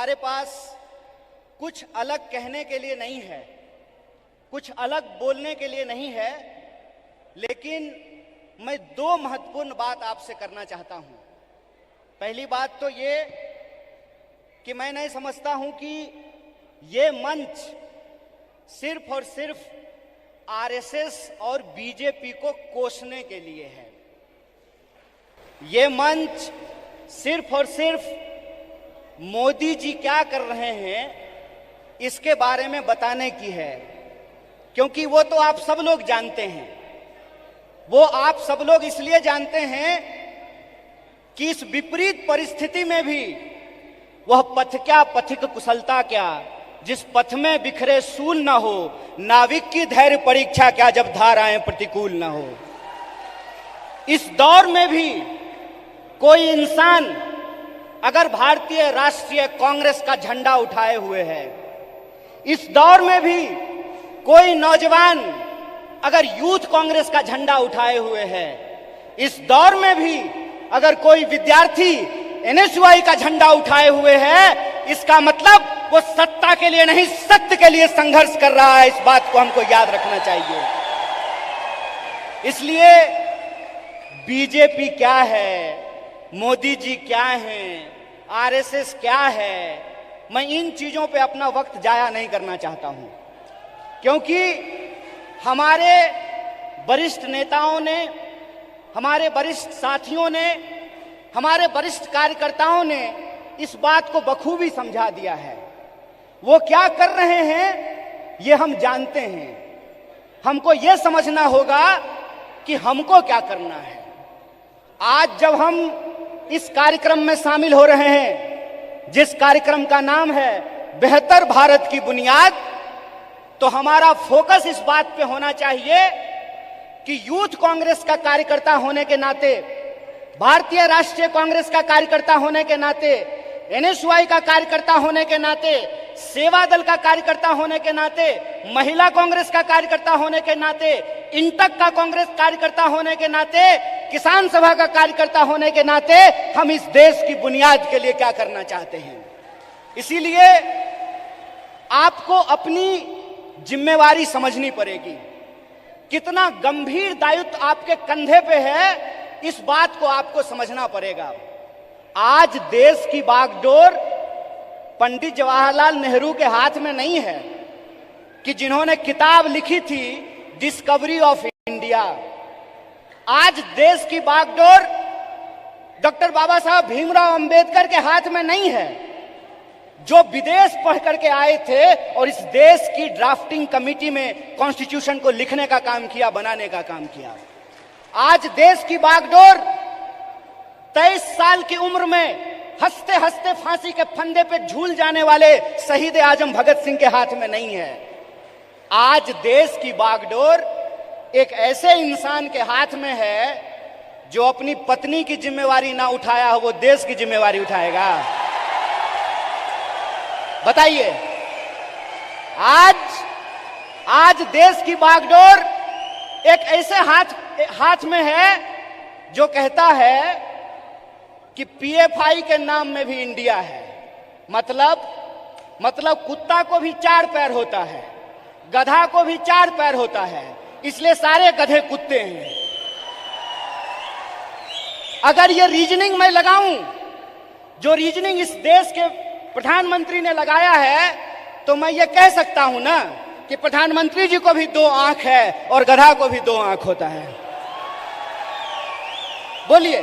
हमारे पास कुछ अलग कहने के लिए नहीं है, कुछ अलग बोलने के लिए नहीं है, लेकिन मैं दो महत्वपूर्ण बात आपसे करना चाहता हूं। पहली बात तो ये कि मैं नहीं समझता हूं कि ये मंच सिर्फ और सिर्फ आरएसएस और बीजेपी को कोसने के लिए है। ये मंच सिर्फ और सिर्फ मोदी जी क्या कर रहे हैं इसके बारे में बताने की है, क्योंकि वो तो आप सब लोग जानते हैं। वो आप सब लोग इसलिए जानते हैं कि इस विपरीत परिस्थिति में भी वह पथ क्या, पथिक कुशलता क्या, जिस पथ में बिखरे सूल न हो, नाविक की धैर्य परीक्षा क्या, जब धाराएं प्रतिकूल न हो। इस दौर में भी कोई इंसान अगर भारतीय राष्ट्रीय कांग्रेस का झंडा उठाए हुए है, इस दौर में भी कोई नौजवान अगर यूथ कांग्रेस का झंडा उठाए हुए है, इस दौर में भी अगर कोई विद्यार्थी एनएसयूआई का झंडा उठाए हुए है, इसका मतलब वो सत्ता के लिए नहीं, सत्य के लिए संघर्ष कर रहा है। इस बात को हमको याद रखना चाहिए। इसलिए बीजेपी क्या है, मोदी जी क्या हैं, आरएसएस क्या है, मैं इन चीजों पे अपना वक्त जाया नहीं करना चाहता हूं, क्योंकि हमारे वरिष्ठ नेताओं ने, हमारे वरिष्ठ साथियों ने, हमारे वरिष्ठ कार्यकर्ताओं ने इस बात को बखूबी समझा दिया है। वो क्या कर रहे हैं ये हम जानते हैं। हमको ये समझना होगा कि हमको क्या करना है। आज जब हम इस कार्यक्रम में शामिल हो रहे हैं, जिस कार्यक्रम का नाम है बेहतर भारत की बुनियाद, तो हमारा फोकस इस बात पे होना चाहिए कि यूथ कांग्रेस का कार्यकर्ता होने के नाते, भारतीय राष्ट्रीय कांग्रेस का कार्यकर्ता होने के नाते, एनएसयूआई का कार्यकर्ता होने के नाते, सेवा दल का कार्यकर्ता होने के नाते, महिला कांग्रेस का कार्यकर्ता होने के नाते, इंटक का कांग्रेस कार्यकर्ता होने के नाते, किसान सभा का कार्यकर्ता होने के नाते हम इस देश की बुनियाद के लिए क्या करना चाहते हैं। इसीलिए आपको अपनी जिम्मेवारी समझनी पड़ेगी। कितना गंभीर दायित्व आपके कंधे पे है, इस बात को आपको समझना पड़ेगा। आज देश की बागडोर पंडित जवाहरलाल नेहरू के हाथ में नहीं है कि जिन्होंने किताब लिखी थी डिस्कवरी ऑफ इंडिया। आज देश की बागडोर डॉक्टर बाबा साहब भीमराव अंबेडकर के हाथ में नहीं है, जो विदेश पढ़ करके आए थे और इस देश की ड्राफ्टिंग कमेटी में कॉन्स्टिट्यूशन को लिखने का काम किया, बनाने का काम किया। आज देश की बागडोर 23 साल की उम्र में हंसते हंसते फांसी के फंदे पे झूल जाने वाले शहीद आजम भगत सिंह के हाथ में नहीं है। आज देश की बागडोर एक ऐसे इंसान के हाथ में है जो अपनी पत्नी की जिम्मेवारी ना उठाया हो, वो देश की जिम्मेवारी उठाएगा। बताइए, आज देश की बागडोर एक ऐसे हाथ में है जो कहता है कि पीएफआई के नाम में भी इंडिया है। मतलब कुत्ता को भी 4 पैर होता है, गधा को भी 4 पैर होता है, इसलिए सारे गधे कुत्ते हैं। अगर ये रीजनिंग मैं लगाऊं, जो रीजनिंग इस देश के प्रधानमंत्री ने लगाया है, तो मैं ये कह सकता हूं ना कि प्रधानमंत्री जी को भी 2 आंख है और गधा को भी 2 आंख होता है। बोलिए,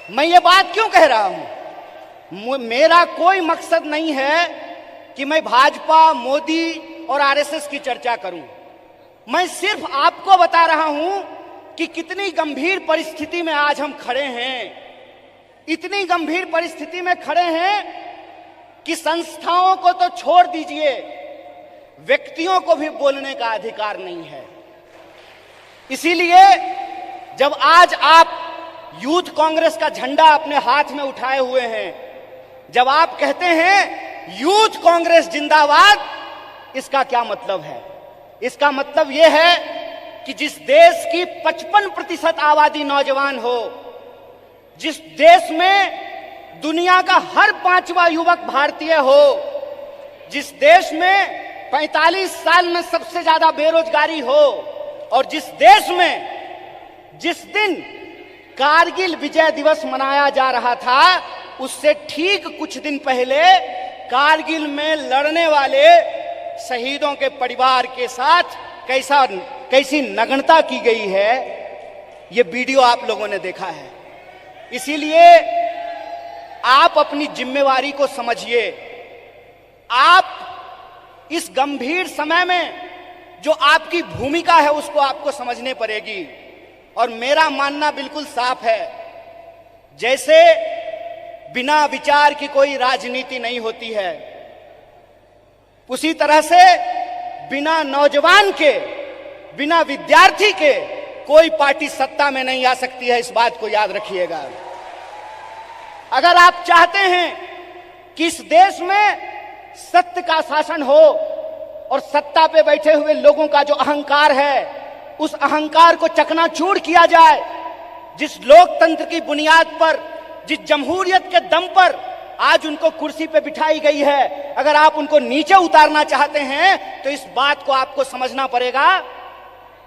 मैं ये बात क्यों कह रहा हूं? मेरा कोई मकसद नहीं है कि मैं भाजपा, मोदी और आरएसएस की चर्चा करूं। मैं सिर्फ आपको बता रहा हूं कि कितनी गंभीर परिस्थिति में आज हम खड़े हैं। इतनी गंभीर परिस्थिति में खड़े हैं कि संस्थाओं को तो छोड़ दीजिए, व्यक्तियों को भी बोलने का अधिकार नहीं है। इसीलिए जब आज आप यूथ कांग्रेस का झंडा अपने हाथ में उठाए हुए हैं, जब आप कहते हैं यूथ कांग्रेस जिंदाबाद, इसका क्या मतलब है? इसका मतलब यह है कि जिस देश की 55% आबादी नौजवान हो, जिस देश में दुनिया का हर 5वां युवक भारतीय हो, जिस देश में 45 साल में सबसे ज्यादा बेरोजगारी हो, और जिस देश में जिस दिन कारगिल विजय दिवस मनाया जा रहा था, उससे ठीक कुछ दिन पहले कारगिल में लड़ने वाले शहीदों के परिवार के साथ कैसी नग्नता की गई है, ये वीडियो आप लोगों ने देखा है। इसीलिए आप अपनी जिम्मेवारी को समझिए। आप इस गंभीर समय में जो आपकी भूमिका है उसको आपको समझने पड़ेगी। और मेरा मानना बिल्कुल साफ है, जैसे बिना विचार की कोई राजनीति नहीं होती है, उसी तरह से बिना नौजवान के, बिना विद्यार्थी के कोई पार्टी सत्ता में नहीं आ सकती है। इस बात को याद रखिएगा। अगर आप चाहते हैं कि इस देश में सत्य का शासन हो और सत्ता पे बैठे हुए लोगों का जो अहंकार है, उस अहंकार को चकनाचूर किया जाए, जिस लोकतंत्र की बुनियाद पर, जिस जमहूरियत के दम पर आज उनको कुर्सी पे बिठाई गई है, अगर आप उनको नीचे उतारना चाहते हैं तो इस बात को आपको समझना पड़ेगा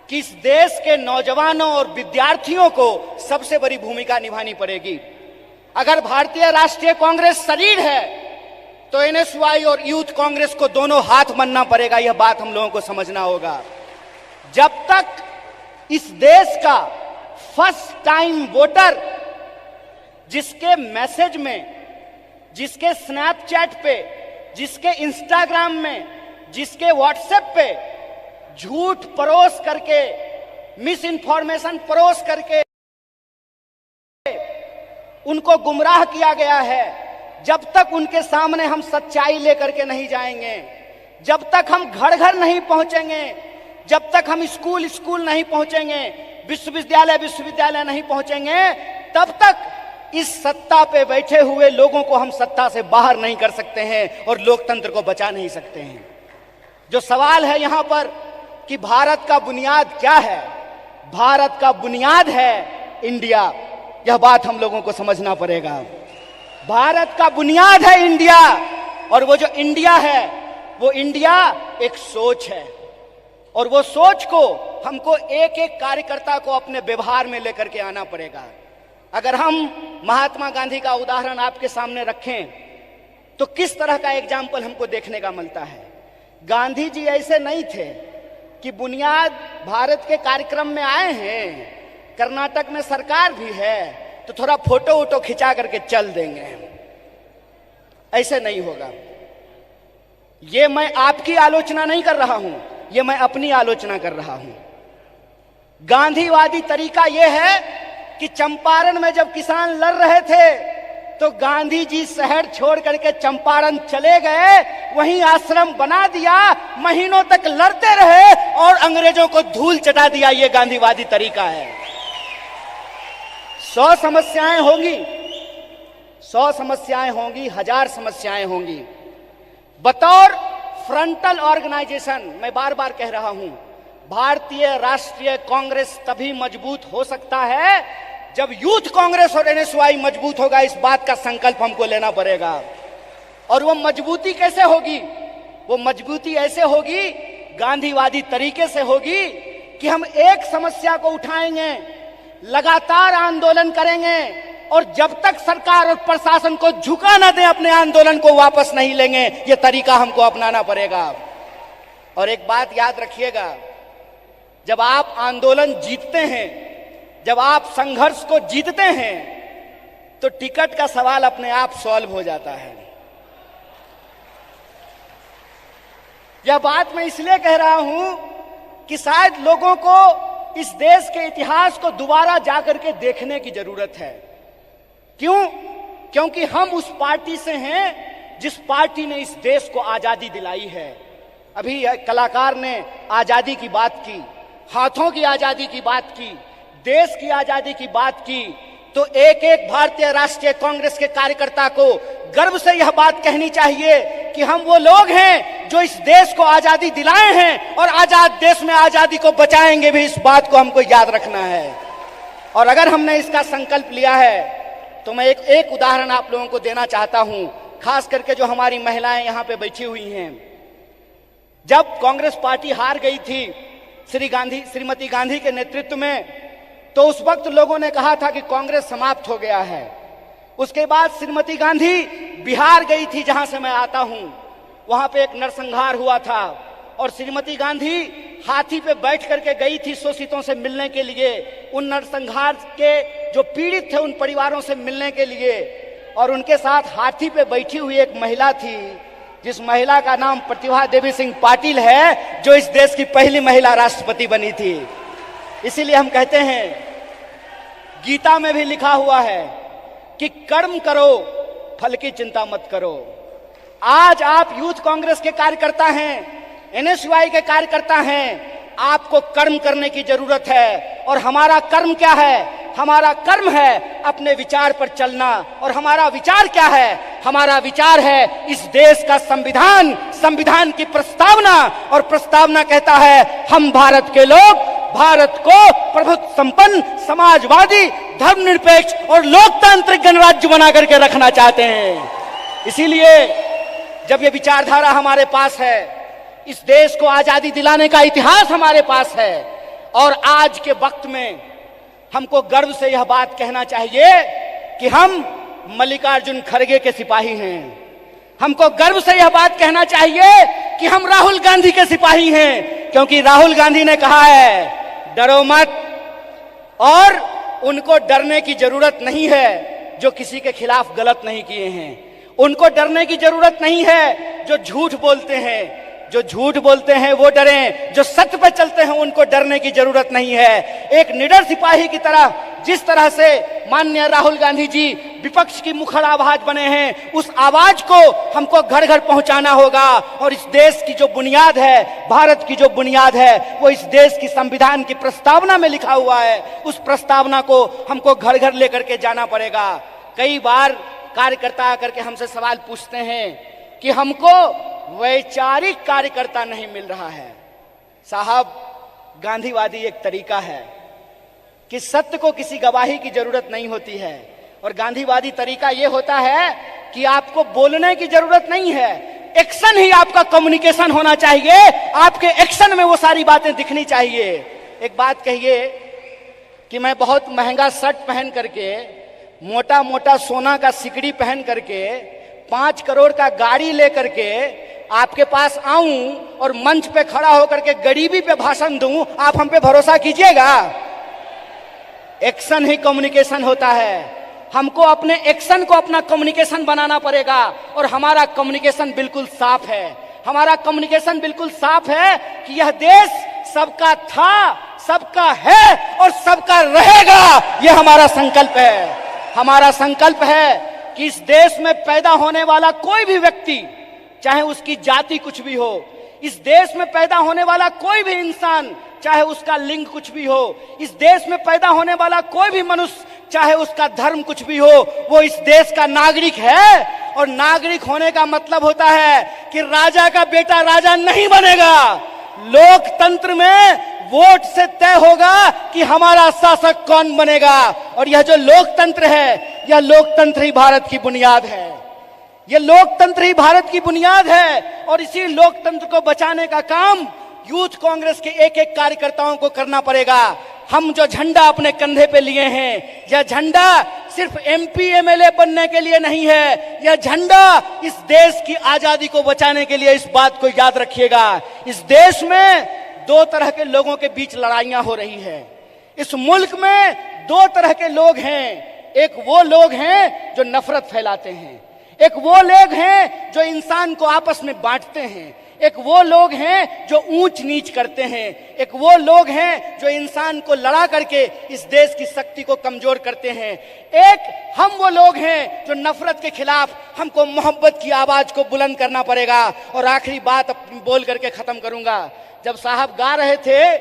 कि इस देश के नौजवानों और विद्यार्थियों को सबसे बड़ी भूमिका निभानी पड़ेगी। अगर भारतीय राष्ट्रीय कांग्रेस शरीर है तो एनएसयूआई और यूथ कांग्रेस को दोनों हाथ मलना पड़ेगा। यह बात हम लोगों को समझना होगा। जब तक इस देश का फर्स्ट टाइम वोटर, जिसके मैसेज में, जिसके स्नैपचैट पे, जिसके इंस्टाग्राम में, जिसके व्हाट्सएप पे झूठ परोस करके, मिस इन्फॉर्मेशन परोस करके उनको गुमराह किया गया है, जब तक उनके सामने हम सच्चाई लेकर के नहीं जाएंगे, जब तक हम घर घर नहीं पहुंचेंगे, जब तक हम स्कूल स्कूल नहीं पहुंचेंगे, विश्वविद्यालय विश्वविद्यालय नहीं पहुंचेंगे, तब तक इस सत्ता पे बैठे हुए लोगों को हम सत्ता से बाहर नहीं कर सकते हैं और लोकतंत्र को बचा नहीं सकते हैं। जो सवाल है यहां पर कि भारत का बुनियाद क्या है, भारत का बुनियाद है इंडिया। यह बात हम लोगों को समझना पड़ेगा। भारत का बुनियाद है इंडिया, और वो जो इंडिया है, वो इंडिया एक सोच है, और वो सोच को हमको एक एक कार्यकर्ता को अपने व्यवहार में लेकर के आना पड़ेगा। अगर हम महात्मा गांधी का उदाहरण आपके सामने रखें तो किस तरह का एग्जाम्पल हमको देखने का मिलता है। गांधी जी ऐसे नहीं थे कि बुनियाद भारत के कार्यक्रम में आए हैं, कर्नाटक में सरकार भी है तो थोड़ा फोटो वोटो खिंचा करके चल देंगे, ऐसे नहीं होगा। ये मैं आपकी आलोचना नहीं कर रहा हूं, ये मैं अपनी आलोचना कर रहा हूं। गांधीवादी तरीका यह है कि चंपारण में जब किसान लड़ रहे थे तो गांधी जी शहर छोड़ करके चंपारण चले गए, वहीं आश्रम बना दिया, महीनों तक लड़ते रहे और अंग्रेजों को धूल चटा दिया। ये गांधीवादी तरीका है। 100 समस्याएं होंगी, 100 समस्याएं होंगी, 1000 समस्याएं होंगी। बतौर फ्रंटल ऑर्गेनाइजेशन मैं बार बार कह रहा हूं, भारतीय राष्ट्रीय कांग्रेस तभी मजबूत हो सकता है जब यूथ कांग्रेस और एनएसयूआई मजबूत होगा। इस बात का संकल्प हमको लेना पड़ेगा। और वो मजबूती कैसे होगी? वो मजबूती ऐसे होगी, गांधीवादी तरीके से होगी कि हम एक समस्या को उठाएंगे, लगातार आंदोलन करेंगे, और जब तक सरकार और प्रशासन को झुका न दें, अपने आंदोलन को वापस नहीं लेंगे। ये तरीका हमको अपनाना पड़ेगा। और एक बात याद रखिएगा, जब आप आंदोलन जीतते हैं, जब आप संघर्ष को जीतते हैं, तो टिकट का सवाल अपने आप सॉल्व हो जाता है। यह बात मैं इसलिए कह रहा हूं कि शायद लोगों को इस देश के इतिहास को दोबारा जाकर के देखने की जरूरत है। क्यों? क्योंकि हम उस पार्टी से हैं जिस पार्टी ने इस देश को आजादी दिलाई है। अभी कलाकार ने आजादी की बात की, हाथों की आजादी की बात की, देश की आजादी की बात की, तो एक एक भारतीय राष्ट्रीय कांग्रेस के कार्यकर्ता को गर्व से यह बात कहनी चाहिए कि हम वो लोग हैं जो इस देश को आजादी दिलाए हैं और आजाद देश में आजादी को बचाएंगे भी। इस बात को हमको याद रखना है। और अगर हमने इसका संकल्प लिया है तो मैं एक उदाहरण आप लोगों को देना चाहता हूं, खास करके जो हमारी महिलाएं यहां पे बैठी हुई हैं। जब कांग्रेस पार्टी हार गई थी श्रीमती गांधी के नेतृत्व में, तो उस वक्त लोगों ने कहा था कि कांग्रेस समाप्त हो गया है। उसके बाद श्रीमती गांधी बिहार गई थी, जहां से मैं आता हूं। वहां पे एक नरसंहार हुआ था और श्रीमती गांधी हाथी पे बैठ करके गई थी शोषितों से मिलने के लिए, उन नरसंहार के जो पीड़ित थे उन परिवारों से मिलने के लिए। और उनके साथ हाथी पे बैठी हुई एक महिला थी, जिस महिला का नाम प्रतिभा देवी सिंह पाटिल है, जो इस देश की पहली महिला राष्ट्रपति बनी थी। इसीलिए हम कहते हैं, गीता में भी लिखा हुआ है कि कर्म करो, फल की चिंता मत करो। आज आप यूथ कांग्रेस के कार्यकर्ता हैं, एनएसयूआई के कार्यकर्ता हैं, आपको कर्म करने की जरूरत है। और हमारा कर्म क्या है? हमारा कर्म है अपने विचार पर चलना। और हमारा विचार क्या है? हमारा विचार है इस देश का संविधान, संविधान की प्रस्तावना। और प्रस्तावना कहता है, हम भारत के लोग भारत को प्रभुत्व संपन्न, समाजवादी, धर्मनिरपेक्ष और लोकतांत्रिक गणराज्य बना करके रखना चाहते हैं। इसीलिए जब ये विचारधारा हमारे पास है, इस देश को आजादी दिलाने का इतिहास हमारे पास है, और आज के वक्त में हमको गर्व से यह बात कहना चाहिए कि हम मल्लिकार्जुन खड़गे के सिपाही हैं। हमको गर्व से यह बात कहना चाहिए कि हम राहुल गांधी के सिपाही हैं, क्योंकि राहुल गांधी ने कहा है, डरो मत। और उनको डरने की जरूरत नहीं है जो किसी के खिलाफ गलत नहीं किए हैं। उनको डरने की जरूरत नहीं है जो झूठ बोलते हैं। जो झूठ बोलते हैं वो डरें, जो सत्य पर चलते हैं उनको डरने की जरूरत नहीं है। एक निडर सिपाही की तरह जिस तरह से माननीय राहुल गांधी जी विपक्ष की मुखर आवाज बने हैं, उस आवाज को हमको घर घर पहुंचाना होगा। और इस देश की जो बुनियाद है, भारत की जो बुनियाद है, वो इस देश की संविधान की प्रस्तावना में लिखा हुआ है। उस प्रस्तावना को हमको घर घर लेकर के जाना पड़ेगा। कई बार कार्यकर्ता आकर के हमसे सवाल पूछते हैं कि हमको वैचारिक कार्यकर्ता नहीं मिल रहा है। साहब, गांधीवादी एक तरीका है कि सत्य को किसी गवाही की जरूरत नहीं होती है। और गांधीवादी तरीका यह होता है कि आपको बोलने की जरूरत नहीं है, एक्शन ही आपका कम्युनिकेशन होना चाहिए। आपके एक्शन में वो सारी बातें दिखनी चाहिए। एक बात कहिए कि मैं बहुत महंगा शर्ट पहन करके, मोटा मोटा सोना का सिकड़ी पहन करके, 5 करोड़ का गाड़ी लेकर के आपके पास आऊं और मंच पे खड़ा होकर के गरीबी पे भाषण दूं, आप हम पे भरोसा कीजिएगा? एक्शन ही कम्युनिकेशन होता है। हमको अपने एक्शन को अपना कम्युनिकेशन बनाना पड़ेगा। और हमारा कम्युनिकेशन बिल्कुल साफ है। हमारा कम्युनिकेशन बिल्कुल साफ है कि यह देश सबका था, सबका है और सबका रहेगा। यह हमारा संकल्प है। हमारा संकल्प है कि इस देश में पैदा होने वाला कोई भी व्यक्ति, चाहे उसकी जाति कुछ भी हो, इस देश में पैदा होने वाला कोई भी इंसान, चाहे उसका लिंग कुछ भी हो, इस देश में पैदा होने वाला कोई भी मनुष्य, चाहे उसका धर्म कुछ भी हो, वो इस देश का नागरिक है। और नागरिक होने का मतलब होता है कि राजा का बेटा राजा नहीं बनेगा। लोकतंत्र में वोट से तय होगा कि हमारा शासक कौन बनेगा। और यह जो लोकतंत्र है, यह लोकतंत्र ही भारत की बुनियाद है। यह लोकतंत्र ही भारत की बुनियाद है। और इसी लोकतंत्र को बचाने का काम यूथ कांग्रेस के एक एक कार्यकर्ताओं को करना पड़ेगा। हम जो झंडा अपने कंधे पे लिए हैं, यह झंडा सिर्फ एमपी एमएलए बनने के लिए नहीं है। यह झंडा इस देश की आजादी को बचाने के लिए। इस बात को याद रखिएगा। इस देश में 2 तरह के लोगों के बीच लड़ाइयां हो रही है। इस मुल्क में 2 तरह के लोग हैं। एक वो लोग हैं जो नफरत फैलाते हैं, एक वो लोग हैं जो इंसान को आपस में बांटते हैं, एक वो लोग हैं जो ऊंच नीच करते हैं, एक वो लोग हैं जो इंसान को लड़ा करके इस देश की शक्ति को कमजोर करते हैं। एक हम वो लोग हैं जो नफरत के खिलाफ हमको मोहब्बत की आवाज को बुलंद करना पड़ेगा। और आखिरी बात अपनी बोल करके खत्म करूंगा। जब साहब गा रहे थे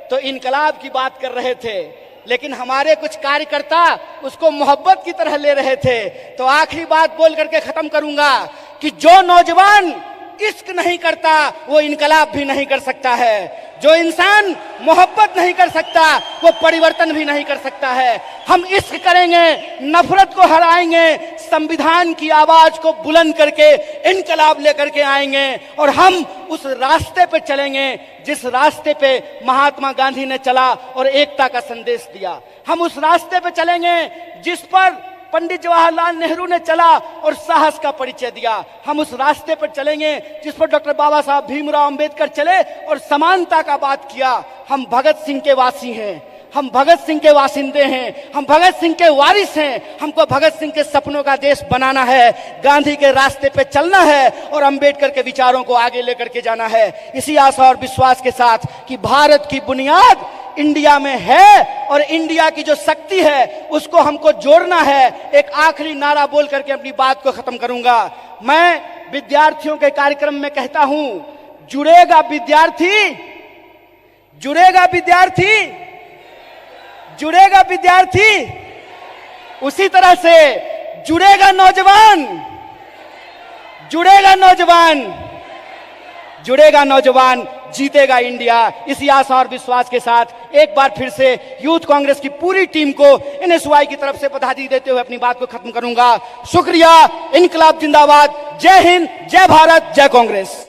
तो इनकलाब की बात कर रहे थे, लेकिन हमारे कुछ कार्यकर्ता उसको मोहब्बत की तरह ले रहे थे। तो आखिरी बात बोल करके खत्म करूंगा कि जो नौजवान इश्क नहीं करता वो इनकलाब भी नहीं कर सकता है। जो इंसान मोहब्बत नहीं कर सकता वो परिवर्तन भी नहीं कर सकता है। हम इश्क करेंगे, नफरत को हराएंगे, संविधान की आवाज को बुलंद करके इनकलाब लेकर के आएंगे और हम उस रास्ते पे चलेंगे जिस रास्ते पे महात्मा गांधी ने चला और एकता का संदेश दिया। हम उस रास्ते पे चलेंगे जिस पर पंडित जवाहरलाल नेहरू ने चला और साहस का परिचय दिया। हम उस रास्ते पर चलेंगे जिस पर डॉक्टर बाबा साहब भीमराव अंबेडकर चले और समानता का बात किया। हम भगत सिंह के वासी हैं, हम भगत सिंह के वासिंदे हैं, हम भगत सिंह के वारिस हैं। हमको भगत सिंह के सपनों का देश बनाना है, गांधी के रास्ते पे चलना है और अंबेडकर के विचारों को आगे लेकर के जाना है। इसी आशा और विश्वास के साथ कि भारत की बुनियाद इंडिया में है और इंडिया की जो शक्ति है उसको हमको जोड़ना है। एक आखिरी नारा बोल करके अपनी बात को खत्म करूंगा। मैं विद्यार्थियों के कार्यक्रम में कहता हूं, जुड़ेगा विद्यार्थी, जुड़ेगा विद्यार्थी, जुड़ेगा विद्यार्थी, उसी तरह से जुड़ेगा नौजवान, जुड़ेगा नौजवान, जुड़ेगा नौजवान, जीतेगा इंडिया। इसी आशा और विश्वास के साथ एक बार फिर से यूथ कांग्रेस की पूरी टीम को NSY की तरफ से बधाई देते हुए अपनी बात को खत्म करूंगा। शुक्रिया। इनकलाब जिंदाबाद। जय हिंद, जय भारत, जय कांग्रेस।